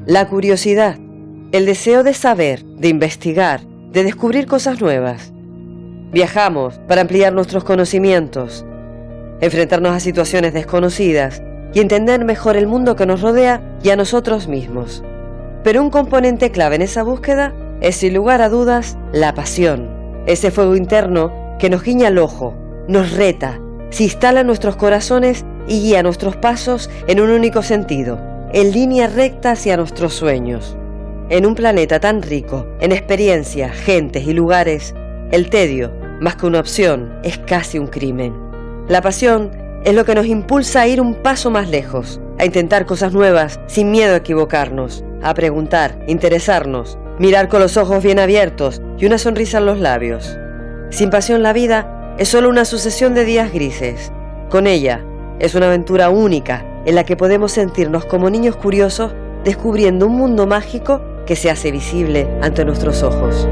La curiosidad, el deseo de saber, de investigar, de descubrir cosas nuevas. Viajamos para ampliar nuestros conocimientos, enfrentarnos a situaciones desconocidas y entender mejor el mundo que nos rodea y a nosotros mismos. Pero un componente clave en esa búsqueda es, sin lugar a dudas, la pasión. Ese fuego interno que nos guiña el ojo, nos reta, se instala en nuestros corazones y guía nuestros pasos en un único sentido, en línea recta hacia nuestros sueños. En un planeta tan rico en experiencias, gentes y lugares, el tedio, más que una opción, es casi un crimen. La pasión es lo que nos impulsa a ir un paso más lejos, a intentar cosas nuevas sin miedo a equivocarnos, a preguntar, interesarnos, mirar con los ojos bien abiertos y una sonrisa en los labios. Sin pasión la vida es solo una sucesión de días grises. Con ella es una aventura única en la que podemos sentirnos como niños curiosos descubriendo un mundo mágico que se hace visible ante nuestros ojos.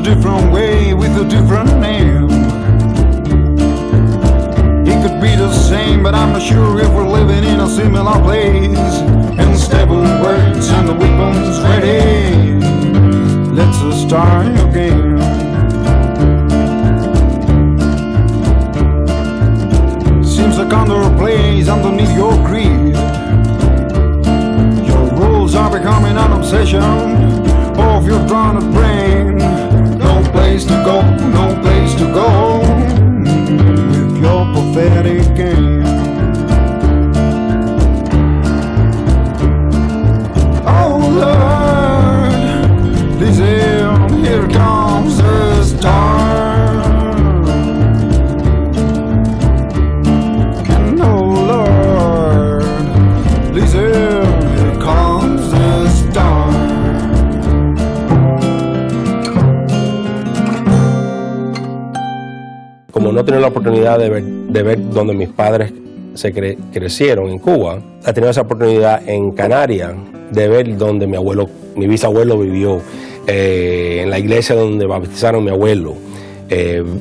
Different way with a different name. It could be the same, but I'm not sure if we're living in a similar place. Unstable words and the weapons ready. Let's start again. Seems like under a place underneath your creed. Your rules are becoming an obsession of your drawn brain. No place to go, no place to go with your pathetic game. Oh Lord, listen, here comes the star. And oh Lord, listen, here comes the star. Como no he tenido la oportunidad de ver donde mis padres se crecieron en Cuba, he tenido esa oportunidad en Canarias de ver donde mi bisabuelo vivió, en la iglesia donde bautizaron a mi abuelo,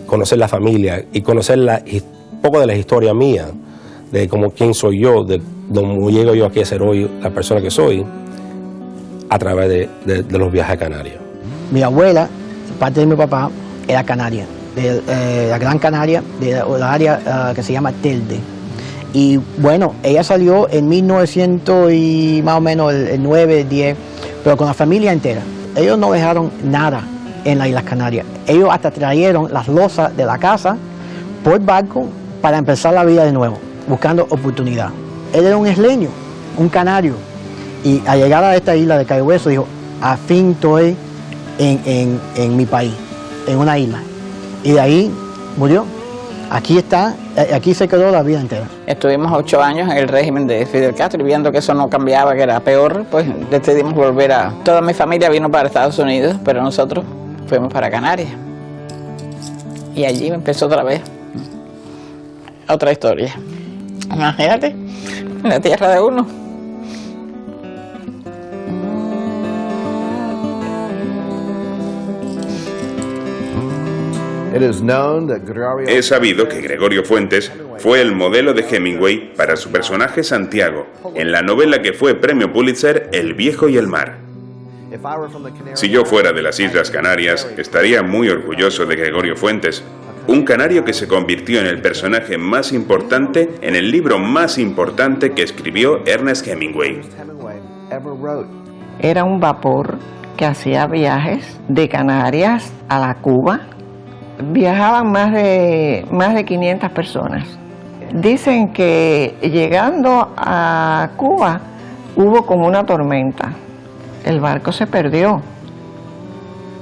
conocer la familia y conocer un poco de la historia mía, de cómo quién soy yo, de cómo llego yo aquí a ser hoy la persona que soy, a través de los viajes a Canarias. Mi abuela, parte de mi papá, era canaria, de la Gran Canaria, de la área que se llama Telde. Y bueno, ella salió en 1900 y más o menos el 9, 10, pero con la familia entera. Ellos no dejaron nada en las Islas Canarias. Ellos hasta trajeron las losas de la casa por barco para empezar la vida de nuevo, buscando oportunidad. Él era un isleño, un canario, y al llegar a esta isla de Cayo Hueso dijo, a fin estoy en mi país, en una isla. Y de ahí murió. Aquí está, aquí se quedó la vida entera. Estuvimos 8 años en el régimen de Fidel Castro y viendo que eso no cambiaba, que era peor, pues decidimos volver a... Toda mi familia vino para Estados Unidos, pero nosotros fuimos para Canarias. Y allí empezó otra vez otra historia. Imagínate, en la tierra de uno. Es sabido que Gregorio Fuentes fue el modelo de Hemingway para su personaje Santiago, en la novela que fue premio Pulitzer El viejo y el mar. Si yo fuera de las Islas Canarias, estaría muy orgulloso de Gregorio Fuentes, un canario que se convirtió en el personaje más importante en el libro más importante que escribió Ernest Hemingway. Era un vapor que hacía viajes de Canarias a la Cuba. Viajaban más de 500 personas. Dicen que llegando a Cuba hubo como una tormenta. El barco se perdió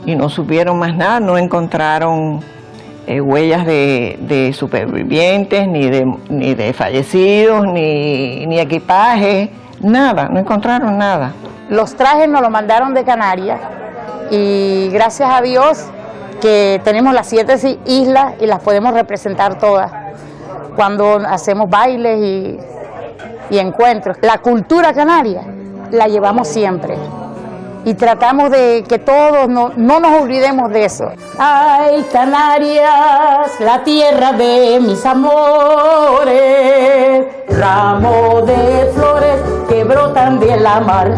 y no supieron más nada, no encontraron huellas de supervivientes, ni de fallecidos, ni equipaje, nada, no encontraron nada. Los trajes nos los mandaron de Canarias y gracias a Dios que tenemos las 7 islas y las podemos representar todas cuando hacemos bailes y encuentros. La cultura canaria la llevamos siempre y tratamos de que todos no nos olvidemos de eso. Ay, Canarias, la tierra de mis amores, ramo de flores que brotan de la mar.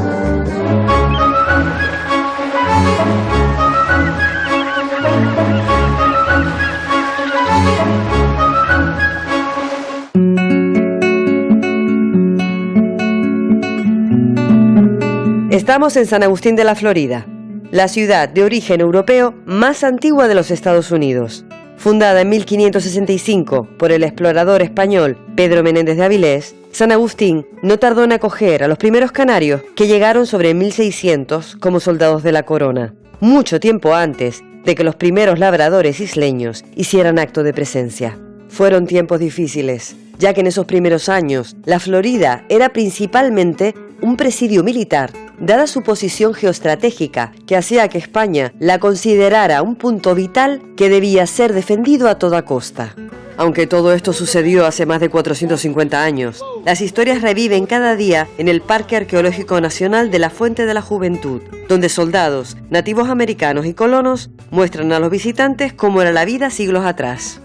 Estamos en San Agustín de la Florida, la ciudad de origen europeo más antigua de los Estados Unidos. Fundada en 1565 por el explorador español Pedro Menéndez de Avilés, San Agustín no tardó en acoger a los primeros canarios que llegaron sobre 1600 como soldados de la corona, mucho tiempo antes de que los primeros labradores isleños hicieran acto de presencia. Fueron tiempos difíciles, ya que en esos primeros años la Florida era principalmente un presidio militar, dada su posición geoestratégica que hacía que España la considerara un punto vital que debía ser defendido a toda costa. Aunque todo esto sucedió hace más de 450 años, las historias reviven cada día en el Parque Arqueológico Nacional de la Fuente de la Juventud, donde soldados, nativos americanos y colonos muestran a los visitantes cómo era la vida siglos atrás.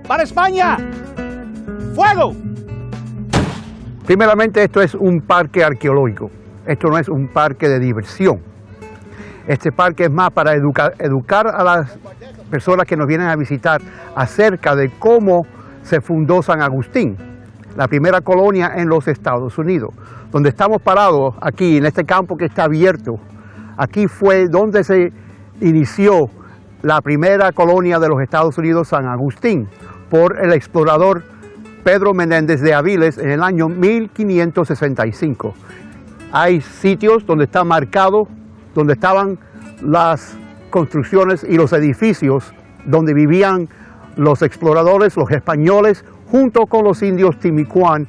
¡Para España! ¡Fuego! Primeramente, esto es un parque arqueológico. Esto no es un parque de diversión. Este parque es más para educar a las personas que nos vienen a visitar acerca de cómo se fundó San Agustín, la primera colonia en los Estados Unidos. Donde estamos parados aquí, en este campo que está abierto, aquí fue donde se inició la primera colonia de los Estados Unidos, San Agustín, por el explorador Pedro Menéndez de Avilés en el año 1565. Hay sitios donde está marcado, donde estaban las construcciones y los edificios donde vivían los exploradores, los españoles, junto con los indios Timicuán.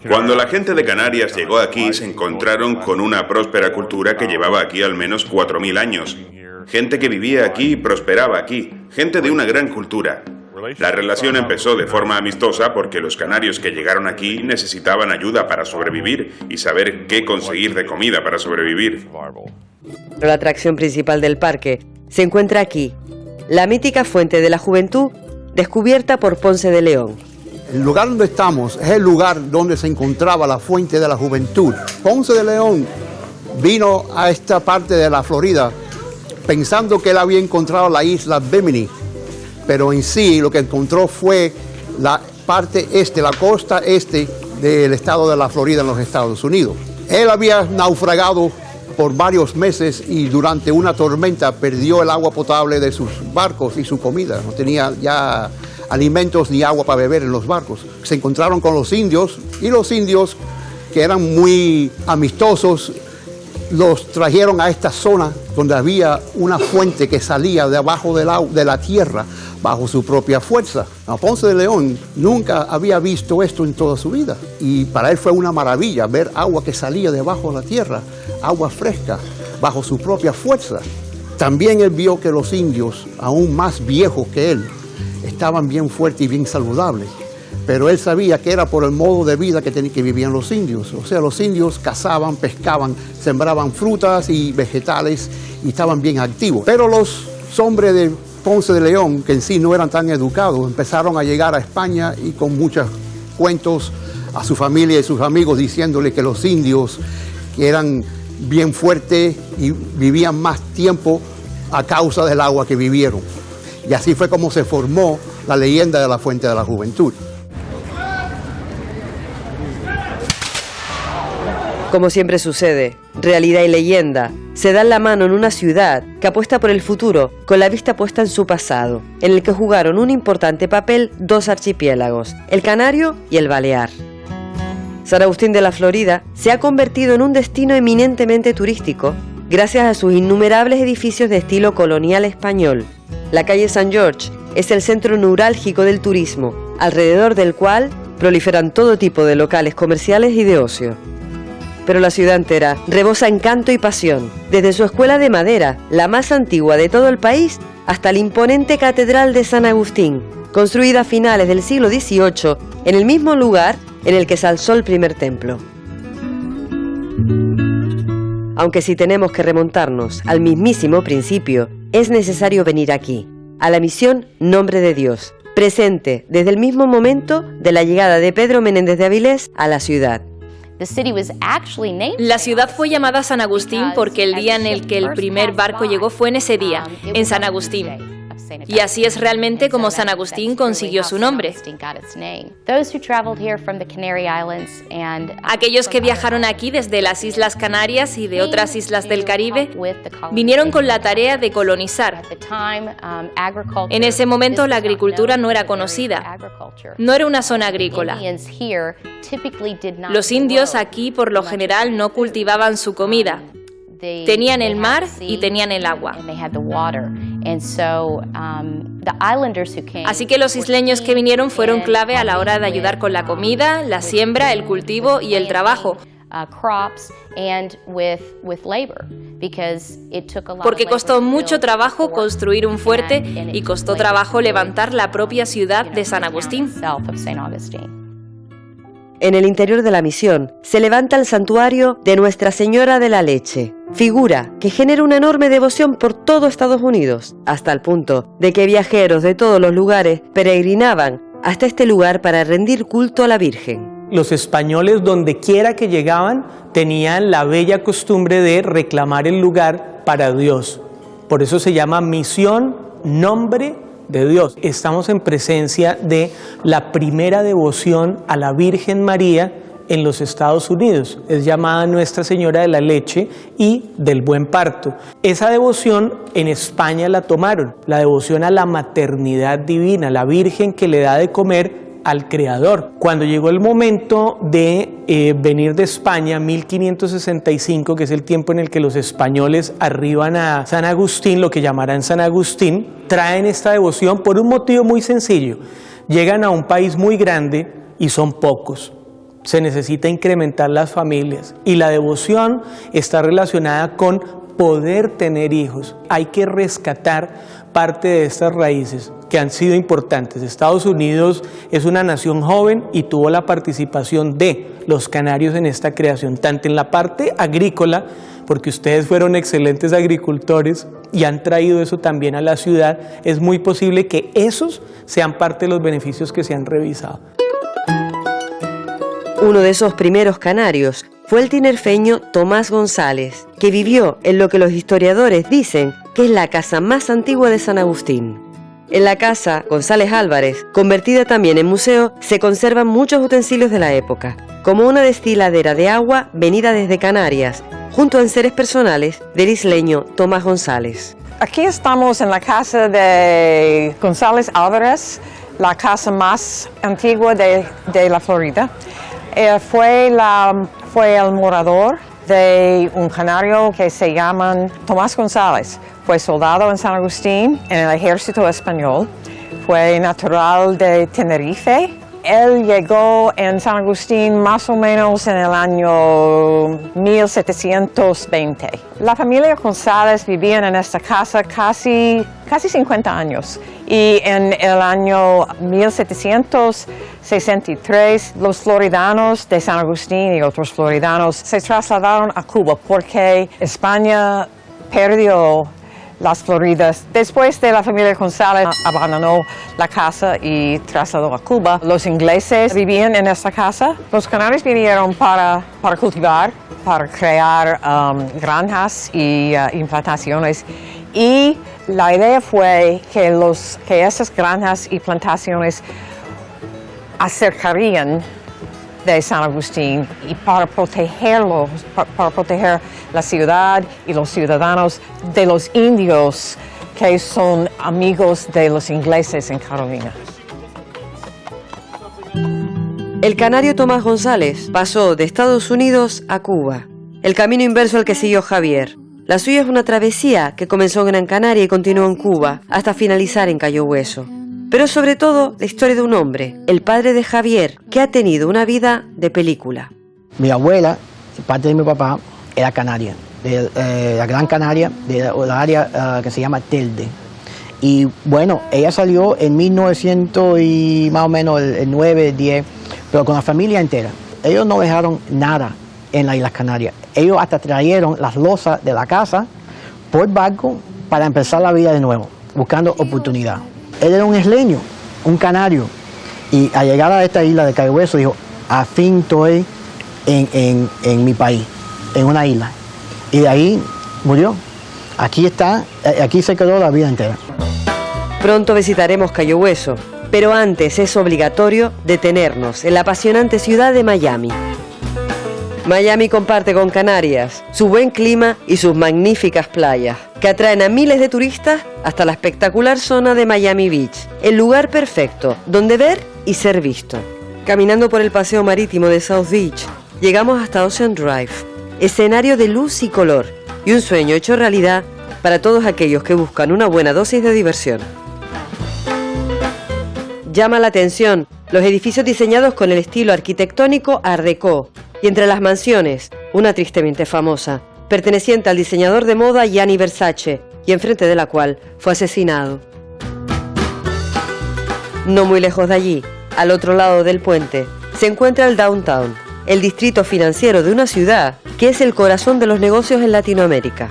Cuando la gente de Canarias llegó aquí, se encontraron con una próspera cultura que llevaba aquí al menos 4000 años. Gente que vivía aquí y prosperaba aquí, gente de una gran cultura. La relación empezó de forma amistosa porque los canarios que llegaron aquí necesitaban ayuda para sobrevivir y saber qué conseguir de comida para sobrevivir. La atracción principal del parque se encuentra aquí, la mítica Fuente de la Juventud, descubierta por Ponce de León. El lugar donde estamos es el lugar donde se encontraba la Fuente de la Juventud. Ponce de León vino a esta parte de la Florida pensando que él había encontrado la isla Bimini, pero en sí lo que encontró fue la parte este, la costa este del estado de la Florida en los Estados Unidos. Él había naufragado por varios meses y durante una tormenta perdió el agua potable de sus barcos y su comida. No tenía ya alimentos ni agua para beber en los barcos. Se encontraron con los indios y los indios, que eran muy amistosos, los trajeron a esta zona donde había una fuente que salía de abajo de la tierra bajo su propia fuerza. Ponce de León nunca había visto esto en toda su vida y para él fue una maravilla ver agua que salía debajo de la tierra, agua fresca, bajo su propia fuerza. También él vio que los indios, aún más viejos que él, estaban bien fuertes y bien saludables. Pero él sabía que era por el modo de vida que vivían los indios. O sea, los indios cazaban, pescaban, sembraban frutas y vegetales y estaban bien activos. Pero los hombres de Ponce de León, que en sí no eran tan educados, empezaron a llegar a España y con muchos cuentos a su familia y sus amigos diciéndole que los indios eran bien fuertes y vivían más tiempo a causa del agua que vivieron. Y así fue como se formó la leyenda de la Fuente de la Juventud. Como siempre sucede, realidad y leyenda se dan la mano en una ciudad que apuesta por el futuro con la vista puesta en su pasado, en el que jugaron un importante papel dos archipiélagos, el Canario y el Balear. San Agustín de la Florida se ha convertido en un destino eminentemente turístico gracias a sus innumerables edificios de estilo colonial español. La calle San George es el centro neurálgico del turismo, alrededor del cual proliferan todo tipo de locales comerciales y de ocio. Pero la ciudad entera rebosa encanto y pasión, desde su escuela de madera, la más antigua de todo el país, hasta la imponente Catedral de San Agustín, construida a finales del siglo XVIII en el mismo lugar en el que se alzó el primer templo. Aunque si tenemos que remontarnos al mismísimo principio, es necesario venir aquí, a la misión Nombre de Dios, presente desde el mismo momento de la llegada de Pedro Menéndez de Avilés a la ciudad. La ciudad fue llamada San Agustín porque el día en el que el primer barco llegó fue en ese día, en San Agustín. Y así es realmente como San Agustín consiguió su nombre. Aquellos que viajaron aquí desde las Islas Canarias y de otras islas del Caribe vinieron con la tarea de colonizar. En ese momento la agricultura no era conocida, no era una zona agrícola. Los indios aquí por lo general no cultivaban su comida. Tenían el mar y tenían el agua. Así que los isleños que vinieron fueron clave a la hora de ayudar con la comida, la siembra, el cultivo y el trabajo. Porque costó mucho trabajo construir un fuerte y costó trabajo levantar la propia ciudad de San Agustín. En el interior de la misión se levanta el santuario de Nuestra Señora de la Leche, figura que genera una enorme devoción por todo Estados Unidos, hasta el punto de que viajeros de todos los lugares peregrinaban hasta este lugar para rendir culto a la Virgen. Los españoles, donde quiera que llegaban, tenían la bella costumbre de reclamar el lugar para Dios. Por eso se llama Misión Nombre de Dios. Estamos en presencia de la primera devoción a la Virgen María en los Estados Unidos. Es llamada Nuestra Señora de la Leche y del Buen Parto. Esa devoción en España la tomaron, la devoción a la maternidad divina, la Virgen que le da de comer al Creador. Cuando llegó el momento de venir de España, 1565, que es el tiempo en el que los españoles arriban a San Agustín, lo que llamarán San Agustín, traen esta devoción por un motivo muy sencillo. Llegan a un país muy grande y son pocos. Se necesita incrementar las familias y la devoción está relacionada con poder tener hijos. Hay que rescatar parte de estas raíces que han sido importantes. Estados Unidos es una nación joven y tuvo la participación de los canarios en esta creación, tanto en la parte agrícola, porque ustedes fueron excelentes agricultores y han traído eso también a la ciudad. Es muy posible que esos sean parte de los beneficios que se han revisado. Uno de esos primeros canarios fue el tinerfeño Tomás González, que vivió en lo que los historiadores dicen que es la casa más antigua de San Agustín. En la casa González Álvarez, convertida también en museo, se conservan muchos utensilios de la época, como una destiladera de agua venida desde Canarias, junto a enseres personales del isleño Tomás González. Aquí estamos en la casa de González Álvarez, la casa más antigua de la Florida. Fue el morador de un canario que se llama Tomás González. Fue soldado en San Agustín en el ejército español. Fue natural de Tenerife. Él llegó en San Agustín más o menos en el año 1720. La familia González vivía en esta casa casi 50 años. Y en el año 1763, los floridanos de San Agustín y otros floridanos se trasladaron a Cuba porque España perdió las Floridas. Después de la familia González abandonó la casa y trasladó a Cuba. Los ingleses vivían en esta casa. Los canarios vinieron para cultivar, para crear granjas y implantaciones. Y la idea fue que esas granjas y plantaciones acercarían de San Agustín y para protegerlos, para proteger la ciudad y los ciudadanos de los indios que son amigos de los ingleses en Carolina. El canario Tomás González pasó de Estados Unidos a Cuba, el camino inverso al que siguió Javier. La suya es una travesía que comenzó en Gran Canaria y continuó en Cuba hasta finalizar en Cayo Hueso. Pero sobre todo la historia de un hombre, el padre de Javier, que ha tenido una vida de película. Mi abuela, parte de mi papá, era canaria, de la Gran Canaria, de la área que se llama Telde. Y bueno, ella salió en 1900 y más o menos el 9, 10, pero con la familia entera. Ellos no dejaron nada en las Islas Canarias. Ellos hasta trajeron las losas de la casa por barco para empezar la vida de nuevo, buscando oportunidad. Él era un isleño, un canario, y al llegar a esta isla de Cayo Hueso dijo, a fin estoy en mi país, en una isla. Y de ahí murió. Aquí está, aquí se quedó la vida entera. Pronto visitaremos Cayo Hueso, pero antes es obligatorio detenernos en la apasionante ciudad de Miami. Miami comparte con Canarias su buen clima y sus magníficas playas, que atraen a miles de turistas hasta la espectacular zona de Miami Beach, el lugar perfecto donde ver y ser visto. Caminando por el paseo marítimo de South Beach, llegamos hasta Ocean Drive, escenario de luz y color, y un sueño hecho realidad para todos aquellos que buscan una buena dosis de diversión. Llama la atención los edificios diseñados con el estilo arquitectónico Art Deco, y entre las mansiones, una tristemente famosa, perteneciente al diseñador de moda Gianni Versace, y enfrente de la cual fue asesinado. No muy lejos de allí, al otro lado del puente, se encuentra el Downtown, el distrito financiero de una ciudad que es el corazón de los negocios en Latinoamérica.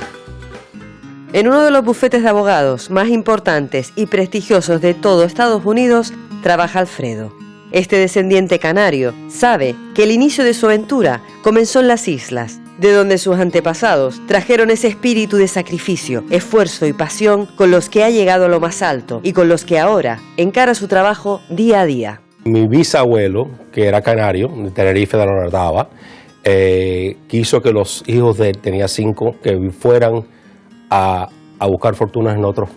En uno de los bufetes de abogados más importantes y prestigiosos de todo Estados Unidos, trabaja Alfredo. Este descendiente canario sabe que el inicio de su aventura comenzó en las islas, de donde sus antepasados trajeron ese espíritu de sacrificio, esfuerzo y pasión con los que ha llegado a lo más alto y con los que ahora encara su trabajo día a día. Mi bisabuelo, que era canario, de Tenerife de la Ordava, quiso que los hijos de él, tenía 5, que fueran a buscar fortunas en otras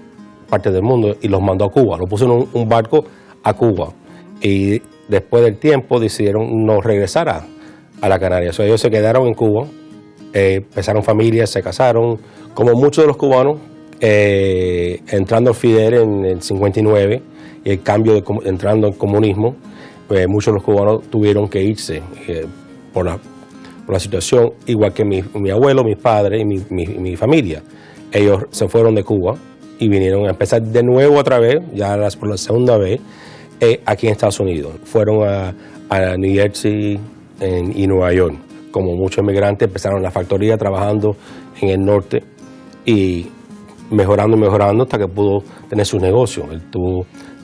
partes del mundo, y los mandó a Cuba. Lo puso en un barco a Cuba. Y después del tiempo decidieron no regresar a la Canaria. So, ellos se quedaron en Cuba, empezaron familias, se casaron, como muchos de los cubanos, entrando al Fidel en el 59 y el cambio entrando en comunismo, muchos de los cubanos tuvieron que irse por la situación, igual que mi abuelo, mis padres y mi familia. Ellos se fueron de Cuba y vinieron a empezar de nuevo otra vez, ya por la segunda vez, aquí en Estados Unidos. Fueron a New Jersey y Nueva York. Como muchos inmigrantes, empezaron la factoría trabajando en el norte y mejorando hasta que pudo tener sus negocios.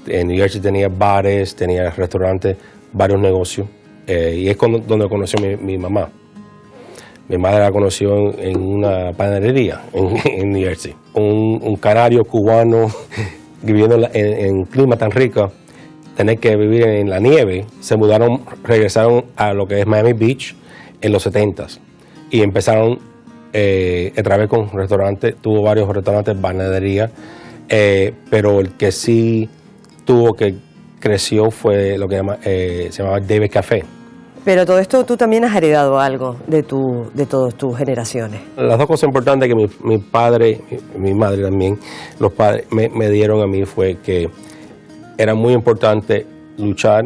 En New Jersey tenía bares, tenía restaurantes, varios negocios, y es donde conoció mi mamá. Mi madre la conoció en una panadería en New Jersey. Un canario cubano viviendo en clima tan rico, tener que vivir en la nieve, regresaron a lo que es Miami Beach en los 70s y empezaron otra vez con restaurantes, tuvo varios restaurantes, panaderías, pero el que sí creció fue lo que se llamaba David Café. Pero todo esto tú también has heredado algo de todas tus generaciones. Las dos cosas importantes que mi padre, mi madre también, los padres me dieron a mí fue que era muy importante luchar,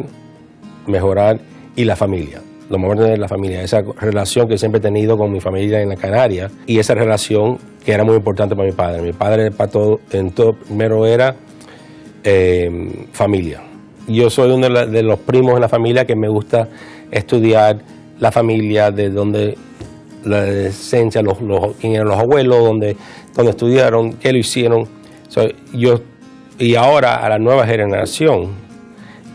mejorar, y la familia. Lo más importante es la familia, esa relación que siempre he tenido con mi familia en la Canaria, y esa relación que era muy importante para mi padre. Mi padre primero era familia. Yo soy uno de los primos en la familia que me gusta estudiar la familia, de donde la esencia, quién eran los abuelos, donde estudiaron, qué lo hicieron. Y ahora a la nueva generación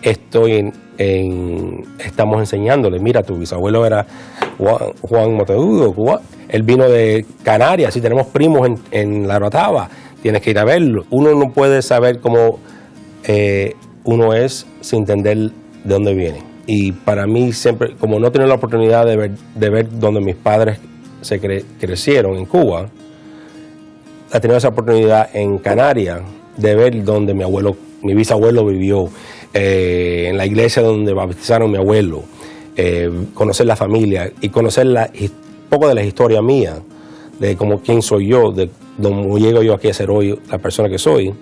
estamos enseñándole, mira, tu bisabuelo era Juan Monteagudo, él vino de Canarias, y tenemos primos en La Orotava, tienes que ir a verlo. Uno no puede saber cómo uno es sin entender de dónde viene. Y para mí siempre, como no tenía la oportunidad de ver donde mis padres se crecieron en Cuba, he tenido esa oportunidad en Canarias de ver donde mi bisabuelo vivió, en la iglesia donde bautizaron a mi abuelo, conocer la familia y conocer un poco de la historia mía, de quién soy yo, de cómo llego yo aquí a ser hoy la persona que soy,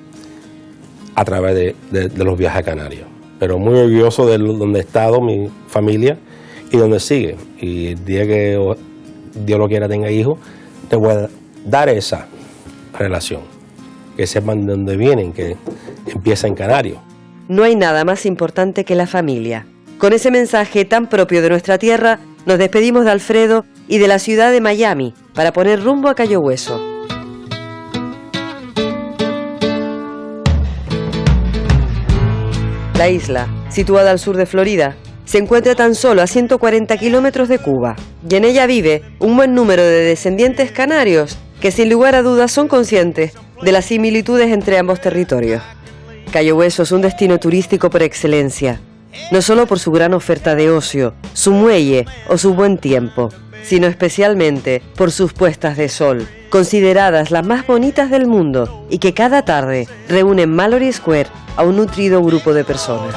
a través de los viajes a Canarias. Pero muy orgulloso de donde he estado, mi familia, y donde sigue. Y el día que Dios lo quiera tenga hijos, te voy a dar esa relación. que sepan de dónde vienen, que empieza en Canario. No hay nada más importante que la familia. Con ese mensaje tan propio de nuestra tierra, nos despedimos de Alfredo y de la ciudad de Miami para poner rumbo a Cayo Hueso. La isla, situada al sur de Florida, se encuentra tan solo a 140 kilómetros de Cuba, y en ella vive un buen número de descendientes canarios que sin lugar a dudas son conscientes de las similitudes entre ambos territorios. Cayo Hueso es un destino turístico por excelencia, no solo por su gran oferta de ocio, su muelle o su buen tiempo, sino especialmente por sus puestas de sol, consideradas las más bonitas del mundo y que cada tarde reúnen en Mallory Square a un nutrido grupo de personas.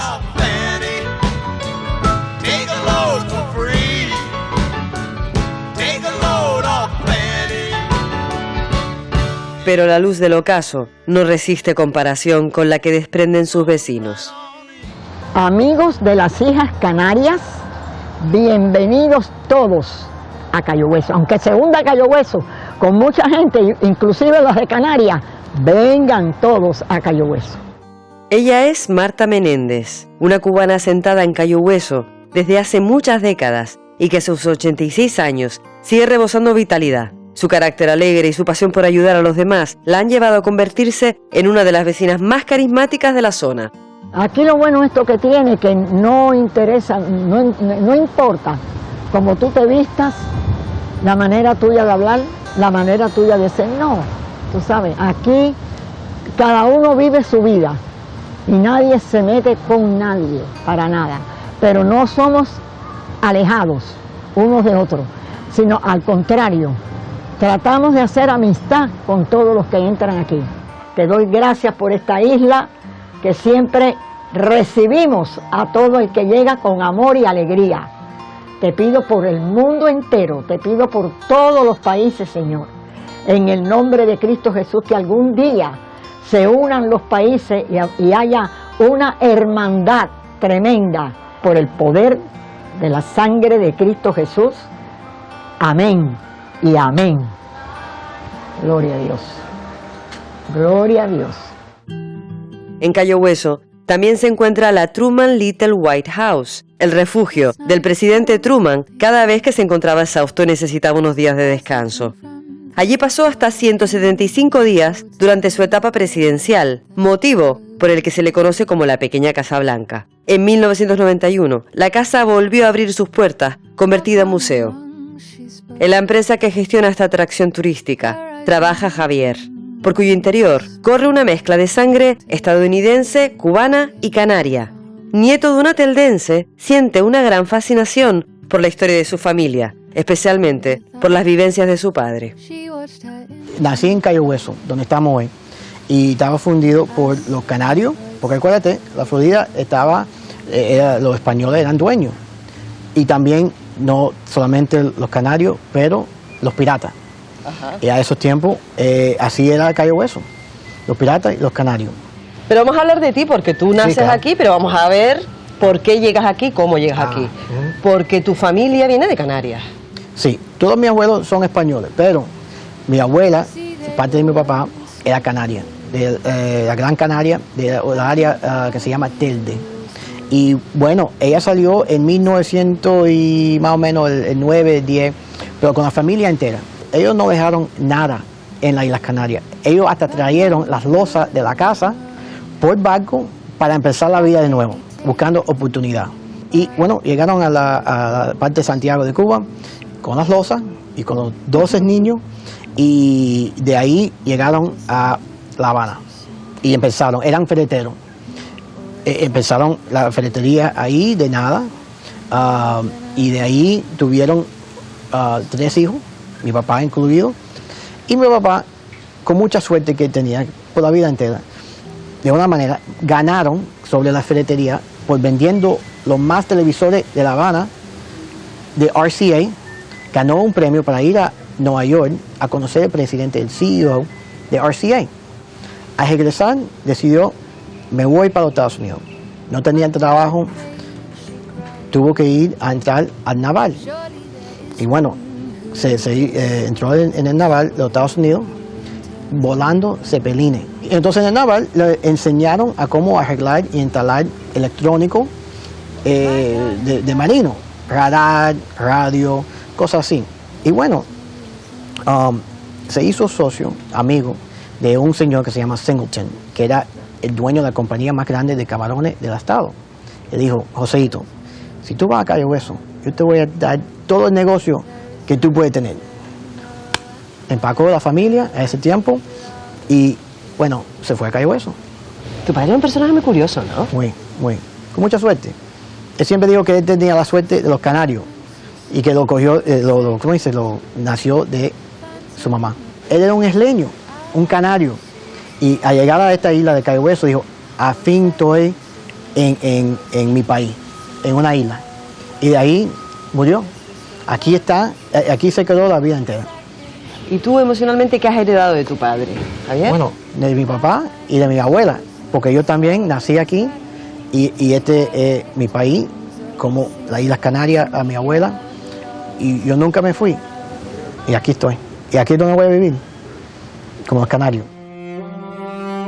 Pero la luz del ocaso no resiste comparación con la que desprenden sus vecinos. Amigos de las Islas Canarias, bienvenidos todos a Cayo Hueso. Aunque se hunda Cayo Hueso con mucha gente, inclusive los de Canarias, vengan todos a Cayo Hueso. Ella es Marta Menéndez, una cubana asentada en Cayo Hueso desde hace muchas décadas y que a sus 86 años sigue rebosando vitalidad. Su carácter alegre y su pasión por ayudar a los demás la han llevado a convertirse en una de las vecinas más carismáticas de la zona. Aquí lo bueno esto que tiene, que no interesa, no importa cómo tú te vistas, la manera tuya de hablar, la manera tuya de ser, no. Tú sabes, aquí cada uno vive su vida y nadie se mete con nadie, para nada. Pero no somos alejados unos de otros, sino al contrario. Tratamos de hacer amistad con todos los que entran aquí. Te doy gracias por esta isla que siempre recibimos a todo el que llega con amor y alegría. Te pido por el mundo entero, te pido por todos los países, Señor. En el nombre de Cristo Jesús, que algún día se unan los países y haya una hermandad tremenda por el poder de la sangre de Cristo Jesús. Amén. Y amén. Gloria a Dios. Gloria a Dios. En Cayo Hueso también se encuentra la Truman Little White House, el refugio del presidente Truman cada vez que se encontraba exhausto y necesitaba unos días de descanso. Allí pasó hasta 175 días durante su etapa presidencial, motivo por el que se le conoce como la Pequeña Casa Blanca. En 1991, la casa volvió a abrir sus puertas, convertida en museo. En la empresa que gestiona esta atracción turística trabaja Javier, por cuyo interior corre una mezcla de sangre estadounidense, cubana y canaria. Nieto de una teldense, siente una gran fascinación por la historia de su familia, especialmente por las vivencias de su padre. Nací en Cayo Hueso, donde estamos hoy, y estaba fundido por los canarios, porque acuérdate, la Florida los españoles eran dueños, y también no solamente los canarios, pero los piratas. Ajá. Y a esos tiempos, así era Cayo Hueso, los piratas y los canarios. Pero vamos a hablar de ti, porque tú naces aquí, pero vamos a ver por qué llegas aquí, cómo llegas aquí. Porque tu familia viene de Canarias. Sí, todos mis abuelos son españoles, pero mi abuela, parte de mi papá, era canaria, de la Gran Canaria, de la área que se llama Telde. Y bueno, ella salió en 1900 y más o menos el 9, 10, pero con la familia entera. Ellos no dejaron nada en las Islas Canarias. Ellos hasta trajeron las losas de la casa por barco para empezar la vida de nuevo, buscando oportunidad. Y bueno, llegaron a la parte de Santiago de Cuba con las losas y con los 12 niños, y de ahí llegaron a La Habana y empezaron, eran ferreteros. Empezaron la ferretería ahí de nada, y de ahí tuvieron 3 hijos, mi papá incluido, y mi papá, con mucha suerte que tenía por la vida entera, de una manera ganaron sobre la ferretería por vendiendo los más televisores de La Habana, de RCA. Ganó un premio para ir a Nueva York a conocer al presidente, el CEO de RCA. Al regresar decidió: me voy para los Estados Unidos. No tenía trabajo, tuvo que ir a entrar al naval. Y bueno, entró en el naval de los Estados Unidos volando cepelines Entonces en el naval le enseñaron a cómo arreglar y instalar electrónico de marino, radar, radio, cosas así. Y bueno, se hizo socio, amigo, de un señor que se llama Singleton, que era el dueño de la compañía más grande de camarones del estado. Le dijo, Joseito, si tú vas a Cayo Hueso, yo te voy a dar todo el negocio que tú puedes tener. Empacó la familia a ese tiempo y, bueno, se fue a Cayo Hueso. Tu padre era un personaje muy curioso, ¿no? Muy, con mucha suerte. Él siempre dijo que él tenía la suerte de los canarios y que lo cogió, ¿cómo dice? Lo nació de su mamá. Él era un isleño, un canario, y al llegar a esta isla de Cayo Hueso dijo, a fin estoy en mi país, en una isla. Y de ahí murió. Aquí está, aquí se quedó la vida entera. ¿Y tú emocionalmente qué has heredado de tu padre, Javier? Bueno, de mi papá y de mi abuela, porque yo también nací aquí y este es mi país, como las Islas Canarias a mi abuela, y yo nunca me fui. Y aquí estoy. Y aquí es donde voy a vivir, como los canarios.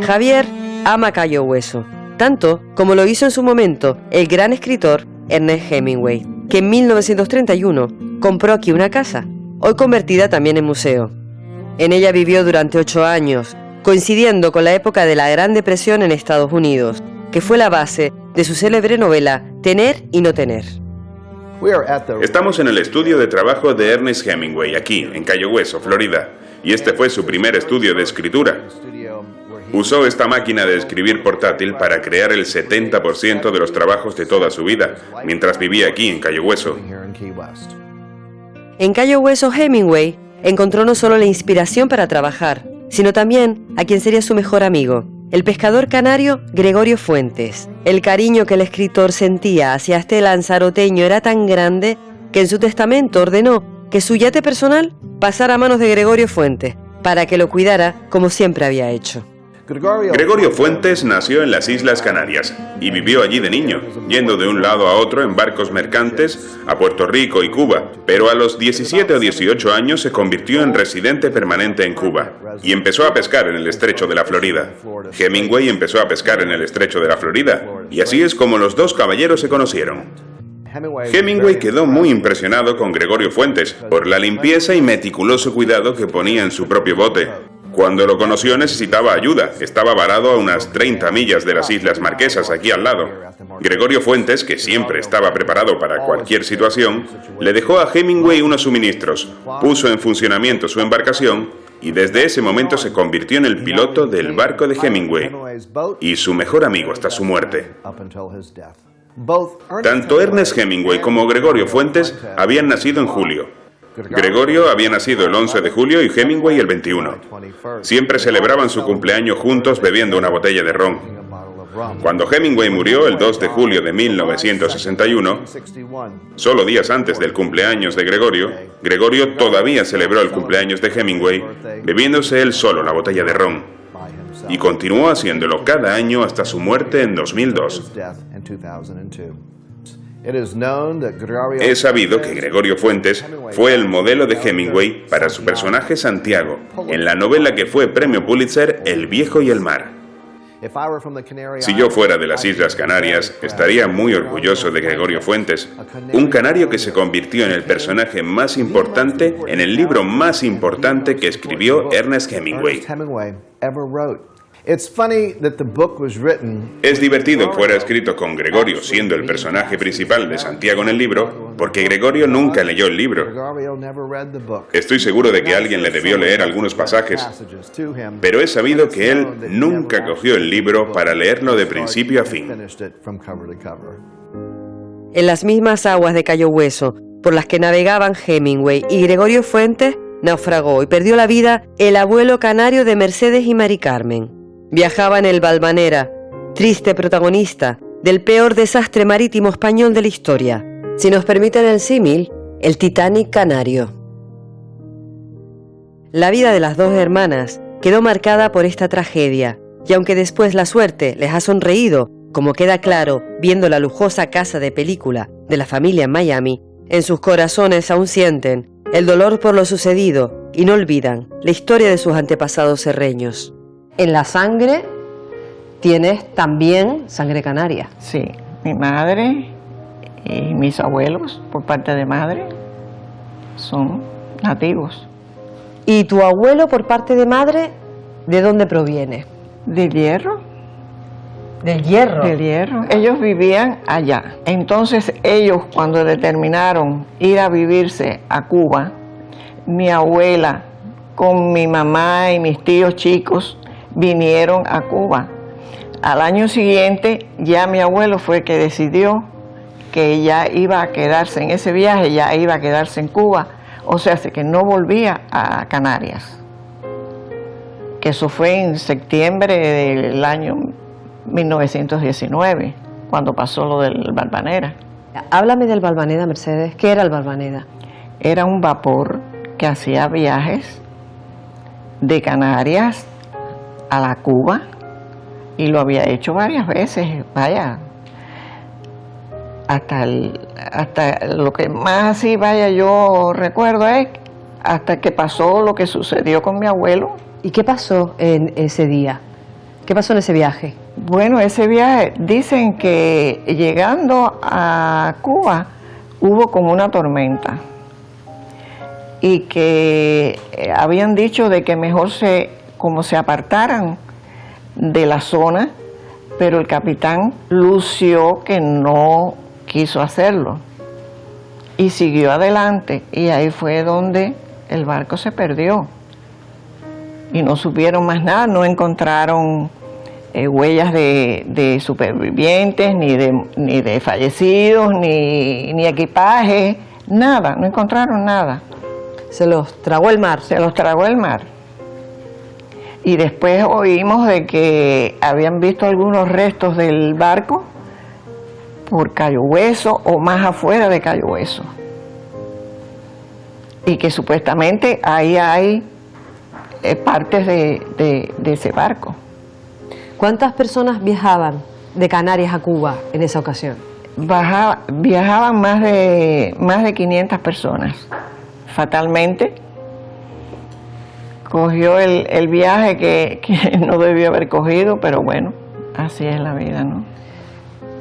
Javier ama Cayo Hueso, tanto como lo hizo en su momento el gran escritor Ernest Hemingway, que en 1931 compró aquí una casa, hoy convertida también en museo. En ella vivió durante 8 años, coincidiendo con la época de la Gran Depresión en Estados Unidos, que fue la base de su célebre novela Tener y no tener. Estamos en el estudio de trabajo de Ernest Hemingway, aquí, en Cayo Hueso, Florida, y este fue su primer estudio de escritura. Usó esta máquina de escribir portátil para crear el 70% de los trabajos de toda su vida, mientras vivía aquí, en Cayo Hueso. En Cayo Hueso, Hemingway encontró no solo la inspiración para trabajar, sino también a quien sería su mejor amigo, el pescador canario Gregorio Fuentes. El cariño que el escritor sentía hacia este lanzaroteño era tan grande que en su testamento ordenó que su yate personal pasara a manos de Gregorio Fuentes, para que lo cuidara como siempre había hecho. Gregorio Fuentes nació en las Islas Canarias y vivió allí de niño, yendo de un lado a otro en barcos mercantes a Puerto Rico y Cuba, pero a los 17 o 18 años se convirtió en residente permanente en Cuba y empezó a pescar en el estrecho de la Florida. Hemingway empezó a pescar en el estrecho de la Florida y así es como los dos caballeros se conocieron. Hemingway quedó muy impresionado con Gregorio Fuentes por la limpieza y meticuloso cuidado que ponía en su propio bote. Cuando lo conoció necesitaba ayuda, estaba varado a unas 30 millas de las Islas Marquesas, aquí al lado. Gregorio Fuentes, que siempre estaba preparado para cualquier situación, le dejó a Hemingway unos suministros, puso en funcionamiento su embarcación y desde ese momento se convirtió en el piloto del barco de Hemingway y su mejor amigo hasta su muerte. Tanto Ernest Hemingway como Gregorio Fuentes habían nacido en julio. Gregorio había nacido el 11 de julio y Hemingway el 21. Siempre celebraban su cumpleaños juntos bebiendo una botella de ron. Cuando Hemingway murió el 2 de julio de 1961, solo días antes del cumpleaños de Gregorio, Gregorio todavía celebró el cumpleaños de Hemingway bebiéndose él solo la botella de ron. Y continuó haciéndolo cada año hasta su muerte en 2002. Es sabido que Gregorio Fuentes fue el modelo de Hemingway para su personaje Santiago, en la novela que fue premio Pulitzer El viejo y el mar. Si yo fuera de las Islas Canarias, estaría muy orgulloso de Gregorio Fuentes, un canario que se convirtió en el personaje más importante en el libro más importante que escribió Ernest Hemingway. Es divertido que fuera escrito con Gregorio siendo el personaje principal de Santiago en el libro, porque Gregorio nunca leyó el libro. Estoy seguro de que alguien le debió leer algunos pasajes, pero he sabido que él nunca cogió el libro para leerlo de principio a fin. En las mismas aguas de Cayo Hueso por las que navegaban Hemingway y Gregorio Fuentes, naufragó y perdió la vida el abuelo canario de Mercedes y Mari Carmen. Viajaba en el Valvanera, triste protagonista del peor desastre marítimo español de la historia. Si nos permiten el símil, el Titanic canario. La vida de las dos hermanas quedó marcada por esta tragedia, y aunque después la suerte les ha sonreído, como queda claro viendo la lujosa casa de película de la familia en Miami, en sus corazones aún sienten el dolor por lo sucedido y no olvidan la historia de sus antepasados serreños. en la sangre tienes también sangre canaria. Sí, mi madre y mis abuelos, por parte de madre, son nativos. ¿Y tu abuelo, por parte de madre, de dónde proviene? Del Hierro. ¿Del Hierro? Del Hierro. Ellos vivían allá. Entonces ellos, cuando determinaron ir a vivirse a Cuba, mi abuela con mi mamá y mis tíos chicos vinieron a Cuba. Al año siguiente ya mi abuelo fue el que decidió que ya iba a quedarse en ese viaje, ya iba a quedarse en Cuba, o sea, que no volvía a Canarias. Que eso fue en septiembre del año 1919, cuando pasó lo del Valvanera. Háblame del Valvanera, Mercedes. ¿Qué era el Valvanera? Era un vapor que hacía viajes de Canarias a la Cuba y lo había hecho varias veces, vaya, hasta lo que más así, vaya, yo recuerdo es hasta que pasó lo que sucedió con mi abuelo. ¿Y qué pasó en ese día? ¿Qué pasó en ese viaje? Bueno, ese viaje, dicen que llegando a Cuba hubo como una tormenta y que habían dicho de que mejor como se apartaran de la zona, pero el capitán lució que no quiso hacerlo y siguió adelante, y ahí fue donde el barco se perdió y no supieron más nada, no encontraron huellas de supervivientes, ni de fallecidos, ni equipaje, nada, no encontraron nada. Se los tragó el mar. Se los tragó el mar. Y después oímos de que habían visto algunos restos del barco por Cayo Hueso o más afuera de Cayo Hueso. Y que supuestamente ahí hay partes de ese barco. ¿Cuántas personas viajaban de Canarias a Cuba en esa ocasión? Viajaban más de 500 personas. Fatalmente cogió el viaje que no debió haber cogido, pero bueno, así es la vida, ¿no?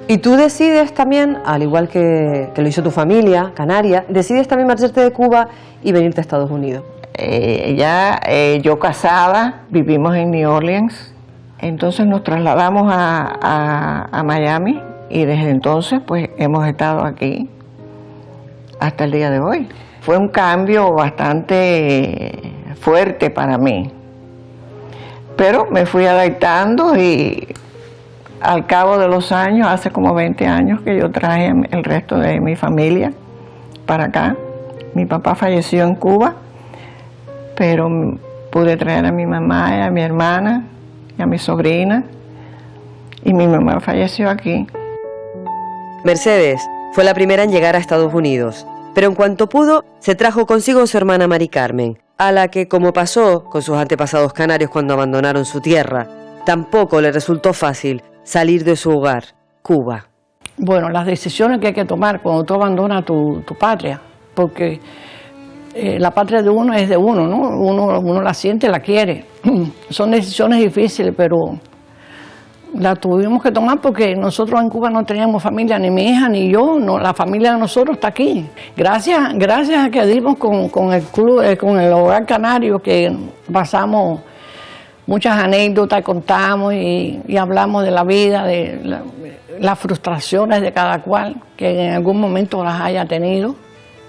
Y tú decides también, al igual que lo hizo tu familia, Canaria, decides también marcharte de Cuba y venirte a Estados Unidos. Yo casada, vivimos en New Orleans, entonces nos trasladamos a Miami y desde entonces pues hemos estado aquí hasta el día de hoy. Fue un cambio bastante fuerte para mí, pero me fui adaptando y al cabo de los años, hace como 20 años que yo traje el resto de mi familia para acá. Mi papá falleció en Cuba, pero pude traer a mi mamá y a mi hermana y a mi sobrina, y mi mamá falleció aquí. Mercedes fue la primera en llegar a Estados Unidos, pero en cuanto pudo, se trajo consigo su hermana Mari Carmen, a la que, como pasó con sus antepasados canarios cuando abandonaron su tierra, tampoco le resultó fácil salir de su hogar, Cuba. Bueno, las decisiones que hay que tomar cuando tú abandonas tu patria, porque la patria de uno es de uno, ¿no? Uno la siente, la quiere. Son decisiones difíciles, pero las tuvimos que tomar porque nosotros en Cuba no teníamos familia, ni mi hija ni yo, no, la familia de nosotros está aquí. Gracias a que dimos con el club, con el Hogar Canario, que pasamos muchas anécdotas, contamos y hablamos de la vida, de las frustraciones de cada cual, que en algún momento las haya tenido,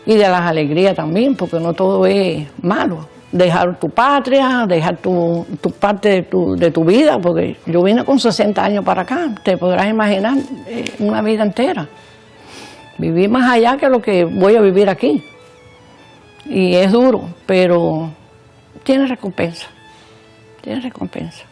y de las alegrías también, porque no todo es malo. Dejar tu patria, dejar tu parte de tu vida, porque yo vine con 60 años para acá, te podrás imaginar una vida entera. Viví más allá que lo que voy a vivir aquí. Y es duro, pero tiene recompensa. Tiene recompensa.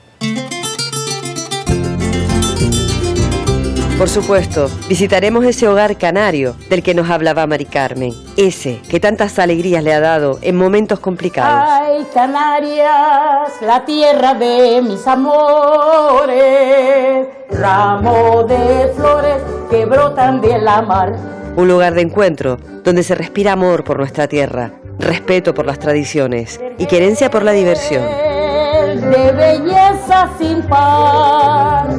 Por supuesto, visitaremos ese hogar canario del que nos hablaba Mari Carmen, ese que tantas alegrías le ha dado en momentos complicados. Ay, Canarias, la tierra de mis amores, ramo de flores que brotan de la mar. Un lugar de encuentro donde se respira amor por nuestra tierra, respeto por las tradiciones y querencia por la diversión. de belleza sin par.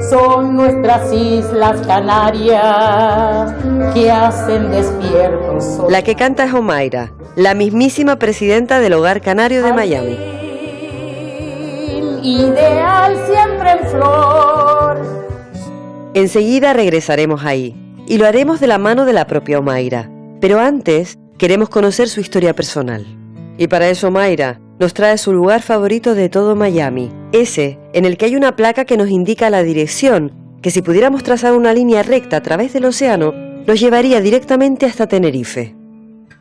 Son nuestras Islas Canarias que hacen despiertos. La que canta es Omaira, la mismísima presidenta del Hogar Canario de Miami. Ideal siempre en flor. Enseguida regresaremos ahí, y lo haremos de la mano de la propia Omaira. Pero antes, queremos conocer su historia personal. Y para eso Omaira nos trae su lugar favorito de todo Miami, ese en el que hay una placa que nos indica la dirección, que si pudiéramos trazar una línea recta a través del océano, nos llevaría directamente hasta Tenerife.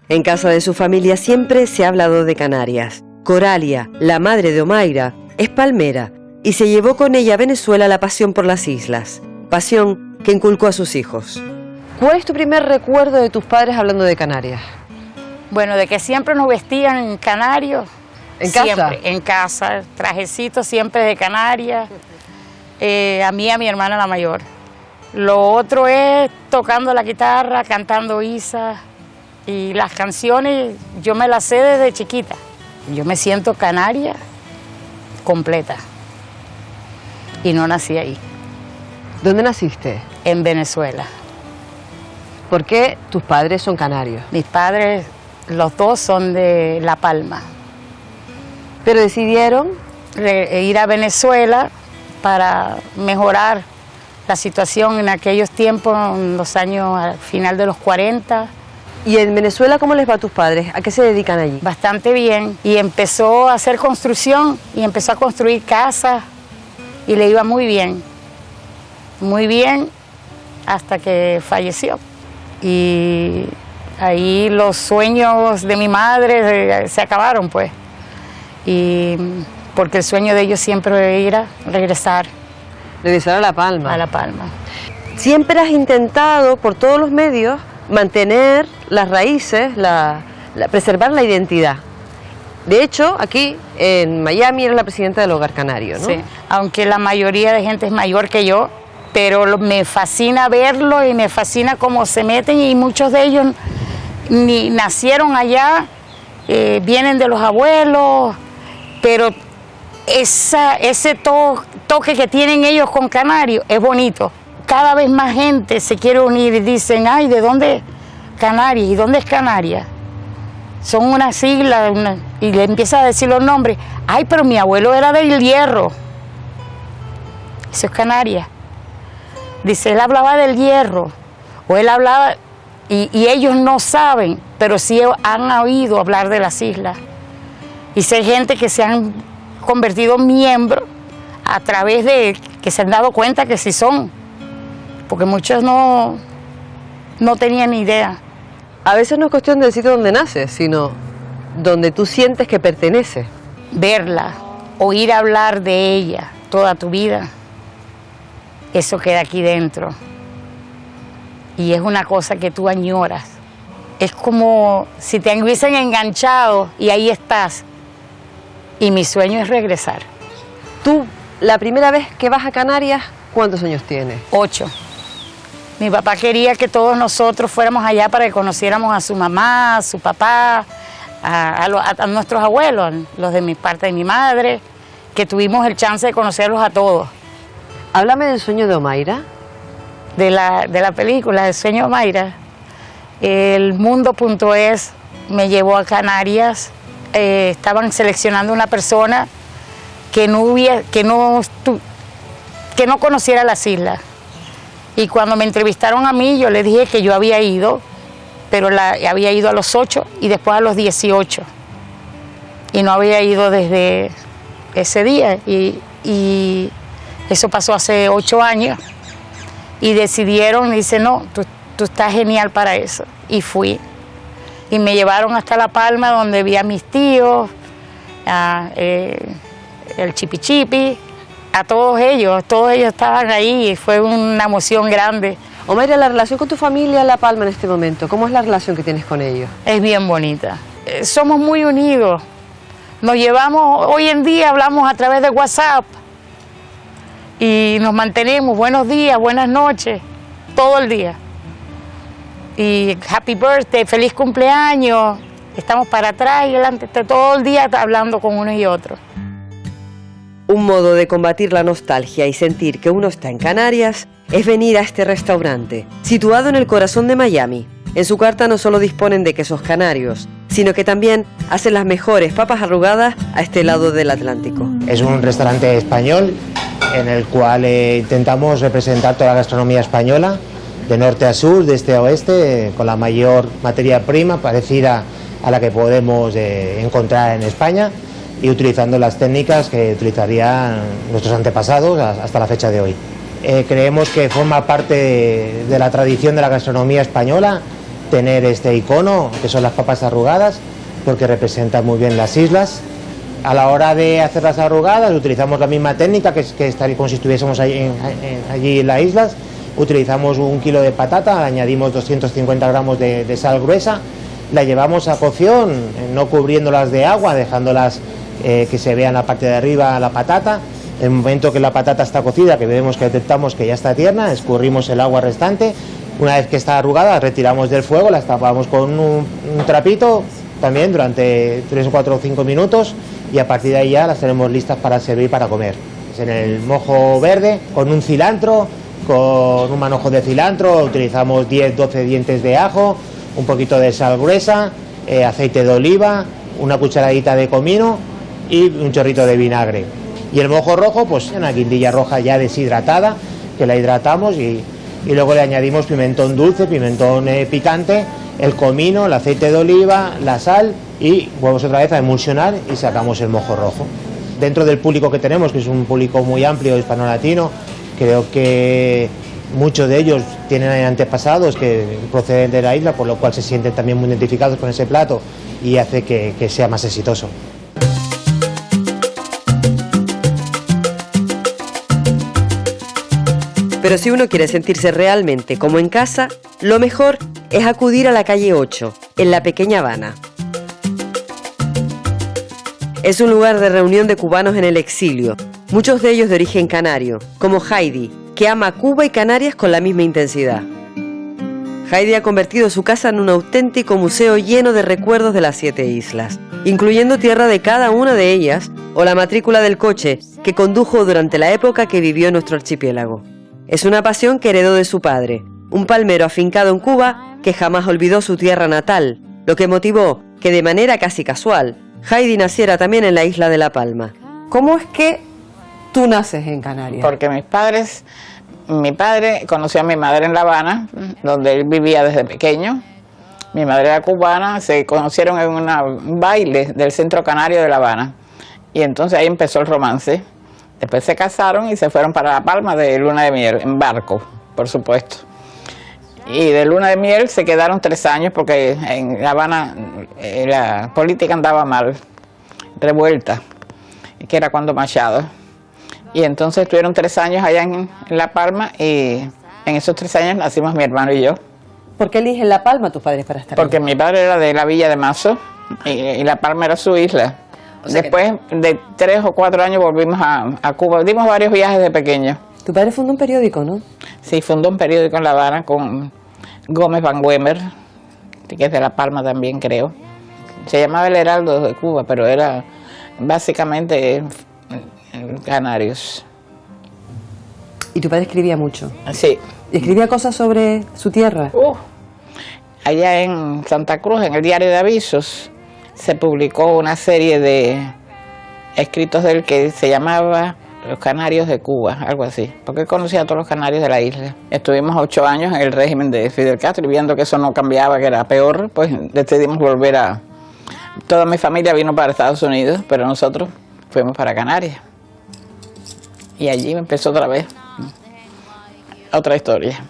En casa de su familia siempre se ha hablado de Canarias. Coralia, la madre de Omaira, es palmera y se llevó con ella a Venezuela la pasión por las islas, pasión que inculcó a sus hijos. ¿Cuál es tu primer recuerdo de tus padres hablando de Canarias? Bueno, de que siempre nos vestían canarios. ¿En casa? Siempre, en casa, trajecitos siempre de Canarias, a mí y a mi hermana la mayor. Lo otro es tocando la guitarra, cantando Isa, y las canciones yo me las sé desde chiquita. Yo me siento canaria completa y no nací ahí. ¿Dónde naciste? En Venezuela. ¿Por qué tus padres son canarios? Mis padres, los dos son de La Palma. ¿Pero decidieron? Ir a Venezuela para mejorar la situación en aquellos tiempos, en los años, al final de los 40. ¿Y en Venezuela cómo les va a tus padres? ¿A qué se dedican allí? Bastante bien. Y empezó a hacer construcción y empezó a construir casas y le iba muy bien. Muy bien hasta que falleció. Y ahí los sueños de mi madre se acabaron, pues. Y porque el sueño de ellos siempre era regresar. Regresar a La Palma. A La Palma. Siempre has intentado, por todos los medios, mantener las raíces, preservar la identidad. De hecho, aquí en Miami eres la presidenta del Hogar Canario, ¿no? Sí, aunque la mayoría de gente es mayor que yo, pero me fascina verlo y me fascina cómo se meten, y muchos de ellos ni nacieron allá, vienen de los abuelos, pero ese toque que tienen ellos con Canario es bonito. Cada vez más gente se quiere unir y dicen, ay, ¿de dónde Canarias? ¿Y dónde es Canarias? Son unas siglas, y le empieza a decir los nombres. Ay, pero mi abuelo era del Hierro. Eso es Canarias. Dice, él hablaba del Hierro, o él hablaba, y ellos no saben, pero sí han oído hablar de las islas. Y sé gente que se han convertido en miembros a través de que se han dado cuenta que sí son, porque muchos no tenían ni idea. A veces no es cuestión del sitio donde naces, sino donde tú sientes que perteneces. Verla, oír hablar de ella toda tu vida, eso queda aquí dentro. Y es una cosa que tú añoras. Es como si te hubiesen enganchado y ahí estás. Y mi sueño es regresar. Tú, la primera vez que vas a Canarias, ¿cuántos años tienes? 8. Mi papá quería que todos nosotros fuéramos allá para que conociéramos a su mamá, a su papá, a nuestros abuelos, los de mi parte de mi madre, que tuvimos el chance de conocerlos a todos. Háblame del sueño de Omaira. De la película, El sueño de Omaira. El Mundo.es me llevó a Canarias. Estaban seleccionando una persona que no conociera las islas. Y cuando me entrevistaron a mí, yo les dije que yo había ido, pero había ido a los 8 y después a los 18. Y no había ido desde ese día. Y eso pasó hace 8 años. Y decidieron, dice, no, tú estás genial para eso. Y fui. Y me llevaron hasta La Palma, donde vi a mis tíos, el Chipi Chipi, a todos ellos estaban ahí y fue una emoción grande. Omaira, la relación con tu familia en La Palma en este momento, ¿cómo es la relación que tienes con ellos? Es bien bonita. Somos muy unidos. Nos llevamos, hoy en día hablamos a través de WhatsApp y nos mantenemos buenos días, buenas noches, todo el día. Y happy birthday, feliz cumpleaños, estamos para atrás y adelante, todo el día hablando con unos y otros. Un modo de combatir la nostalgia y sentir que uno está en Canarias es venir a este restaurante, situado en el corazón de Miami. En su carta no solo disponen de quesos canarios, sino que también hacen las mejores papas arrugadas a este lado del Atlántico. Es un restaurante español en el cual intentamos representar toda la gastronomía española, de norte a sur, de este a oeste, con la mayor materia prima parecida a la que podemos encontrar en España, y utilizando las técnicas que utilizarían nuestros antepasados hasta la fecha de hoy. Creemos que forma parte de la tradición de la gastronomía española tener este icono, que son las papas arrugadas, porque representan muy bien las islas. A la hora de hacer las arrugadas utilizamos la misma técnica, que es como si estuviésemos allí en las islas. Utilizamos 1 kilo de patata, añadimos 250 gramos de sal gruesa, la llevamos a cocción, no cubriéndolas de agua, dejándolas que se vea en la parte de arriba la patata. En el momento que la patata está cocida, que vemos que detectamos que ya está tierna, escurrimos el agua restante. Una vez que está arrugada, retiramos del fuego, las tapamos con un trapito también durante 3, 4 o 5 minutos, y a partir de ahí ya las tenemos listas para servir, para comer. En el mojo verde, con un cilantro, con un manojo de cilantro, utilizamos 10-12 dientes de ajo, un poquito de sal gruesa, aceite de oliva, una cucharadita de comino y un chorrito de vinagre. Y el mojo rojo, pues una guindilla roja ya deshidratada, que la hidratamos, y luego le añadimos pimentón dulce, pimentón picante, el comino, el aceite de oliva, la sal, y volvemos otra vez a emulsionar y sacamos el mojo rojo. Dentro del público que tenemos, que es un público muy amplio, hispano-latino, creo que muchos de ellos tienen antepasados que proceden de la isla, por lo cual se sienten también muy identificados con ese plato y hace que sea más exitoso. Pero si uno quiere sentirse realmente como en casa, lo mejor es acudir a la calle 8, en la pequeña Habana. Es un lugar de reunión de cubanos en el exilio, muchos de ellos de origen canario, como Heidi, que ama Cuba y Canarias con la misma intensidad. Heidi ha convertido su casa en un auténtico museo lleno de recuerdos de las 7 islas, incluyendo tierra de cada una de ellas o la matrícula del coche que condujo durante la época que vivió nuestro archipiélago. Es una pasión que heredó de su padre, un palmero afincado en Cuba que jamás olvidó su tierra natal, lo que motivó que de manera casi casual Heidi naciera también en la isla de La Palma. ¿Cómo es que tú naces en Canarias? Porque mi padre conoció a mi madre en La Habana, donde él vivía desde pequeño. Mi madre era cubana, se conocieron en un baile del Centro Canario de La Habana. Y entonces ahí empezó el romance. Después se casaron y se fueron para La Palma de luna de miel, en barco, por supuesto. Y de luna de miel se quedaron 3 años porque en La Habana la política andaba mal, revuelta, que era cuando Machado. Y entonces estuvieron 3 años allá en La Palma, y en esos 3 años nacimos mi hermano y yo. ¿Por qué eligen La Palma tus padres para estar Porque allí? mi padre era de la Villa de Mazo y La Palma era su isla. O sea, después de 3 o 4 años volvimos a Cuba. Dimos varios viajes de pequeños. Tu padre fundó un periódico, ¿no? Sí, fundó un periódico en La Habana con Gómez Van Wemer, que es de La Palma también, creo. Se llamaba El Heraldo de Cuba, pero era básicamente canarios. ¿Y tu padre escribía mucho? Sí. ¿Escribía cosas sobre su tierra? Allá en Santa Cruz, en el Diario de Avisos, se publicó una serie de escritos de él que se llamaba Los Canarios de Cuba, algo así, porque él conocía a todos los canarios de la isla. Estuvimos 8 años en el régimen de Fidel Castro y viendo que eso no cambiaba, que era peor, pues decidimos volver a... Toda mi familia vino para Estados Unidos, pero nosotros fuimos para Canarias. Y allí empezó otra vez otra historia.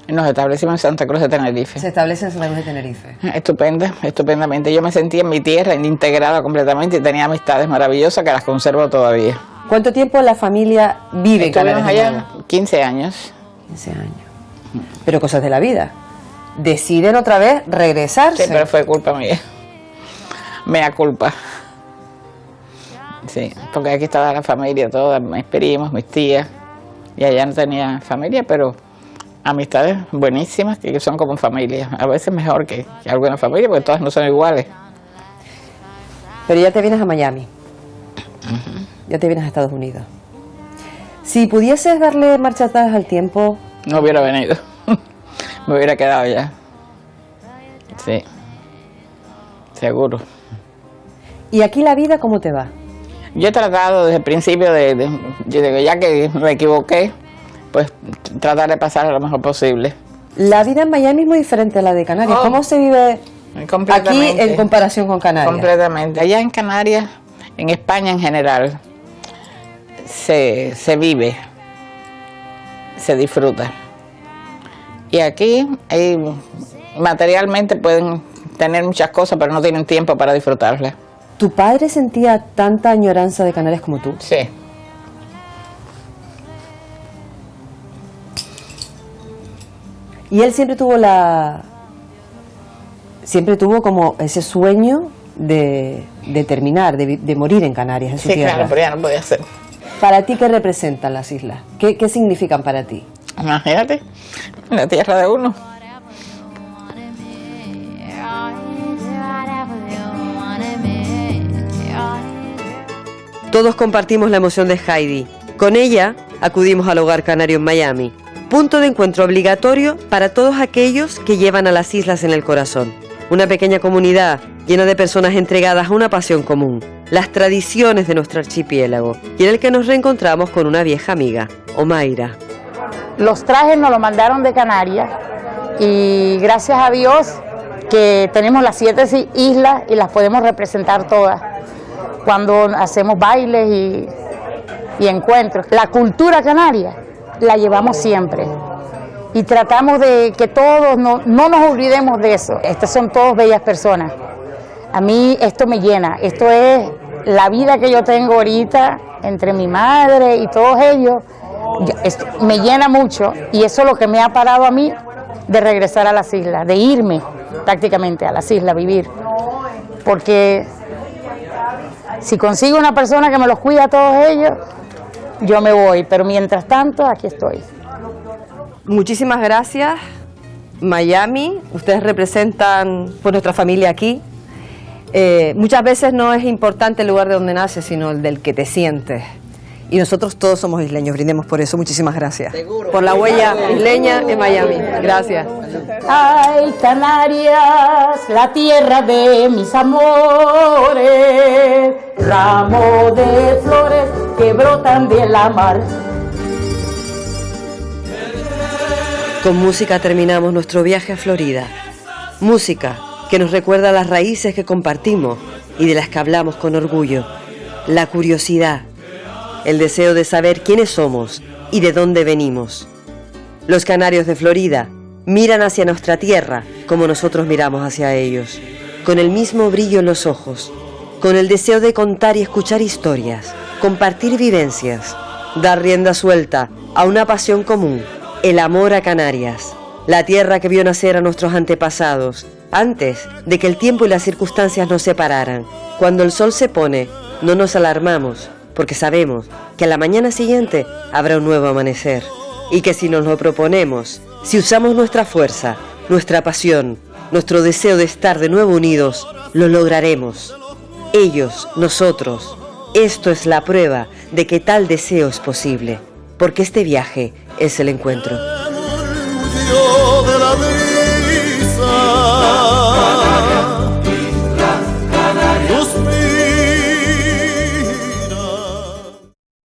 Nos establecimos en Santa Cruz de Tenerife. Se establece en Santa Cruz de Tenerife. Estupendamente. Yo me sentía en mi tierra, integrada completamente, y tenía amistades maravillosas que las conservo todavía. ¿Cuánto tiempo la familia vive en Canarias? Estuvimos allá 15 años. 15 años. Pero cosas de la vida. Deciden otra vez regresarse. Sí, pero fue culpa mía. Mea culpa. Sí, porque aquí estaba la familia toda, mis primos, mis tías, y allá no tenía familia, pero amistades buenísimas que son como familia. A veces mejor que alguna familia, porque todas no son iguales. Pero ya te vienes a Miami. ya te vienes a Estados Unidos. Si pudieses darle marcha atrás al tiempo... No hubiera venido, me hubiera quedado ya. Sí, seguro. ¿Y aquí la vida cómo te va? Yo he tratado desde el principio ya que me equivoqué, pues tratar de pasar lo mejor posible. La vida en Miami es muy diferente a la de Canarias. ¿Cómo se vive aquí en comparación con Canarias? Completamente. Allá en Canarias, en España en general, se vive, se disfruta. Y aquí materialmente pueden tener muchas cosas, pero no tienen tiempo para disfrutarlas. ¿Tu padre sentía tanta añoranza de Canarias como tú? Sí. Y él siempre tuvo como ese sueño de terminar, de morir en Canarias, en su tierra. Claro, pero ya no podía ser. ¿Para ti qué representan las islas? ¿Qué significan para ti? Imagínate, la tierra de uno. Todos compartimos la emoción de Heidi. Con ella acudimos al Hogar Canario en Miami, punto de encuentro obligatorio para todos aquellos que llevan a las islas en el corazón. Una pequeña comunidad llena de personas entregadas a una pasión común, las tradiciones de nuestro archipiélago, y en el que nos reencontramos con una vieja amiga, Omaira. Los trajes nos los mandaron de Canarias y gracias a Dios que tenemos las 7 islas y las podemos representar todas cuando hacemos bailes y encuentros. La cultura canaria la llevamos siempre y tratamos de que todos no nos olvidemos de eso. Estas son todas bellas personas. A mí esto me llena, esto es la vida que yo tengo ahorita entre mi madre y todos ellos. Esto me llena mucho y eso es lo que me ha parado a mí de regresar a las islas, de irme prácticamente a las islas a vivir. Porque si consigo una persona que me los cuida a todos ellos, yo me voy, pero mientras tanto aquí estoy. Muchísimas gracias, Miami. Ustedes representan pues, nuestra familia aquí. Muchas veces no es importante el lugar de donde naces, sino el del que te sientes. Y nosotros todos somos isleños, brindemos por eso. Muchísimas gracias. Seguro. Por la huella isleña en Miami. Gracias. Ay, Canarias, la tierra de mis amores, ramo de flores que brotan de la mar. Con música terminamos nuestro viaje a Florida. Música que nos recuerda las raíces que compartimos y de las que hablamos con orgullo. La curiosidad, el deseo de saber quiénes somos y de dónde venimos. Los canarios de Florida miran hacia nuestra tierra como nosotros miramos hacia ellos, con el mismo brillo en los ojos, con el deseo de contar y escuchar historias, compartir vivencias, dar rienda suelta a una pasión común, el amor a Canarias, la tierra que vio nacer a nuestros antepasados, antes de que el tiempo y las circunstancias nos separaran. Cuando el sol se pone, no nos alarmamos, porque sabemos que a la mañana siguiente habrá un nuevo amanecer, y que si nos lo proponemos, si usamos nuestra fuerza, nuestra pasión, nuestro deseo de estar de nuevo unidos, lo lograremos. Ellos, nosotros, esto es la prueba de que tal deseo es posible, porque este viaje es el encuentro.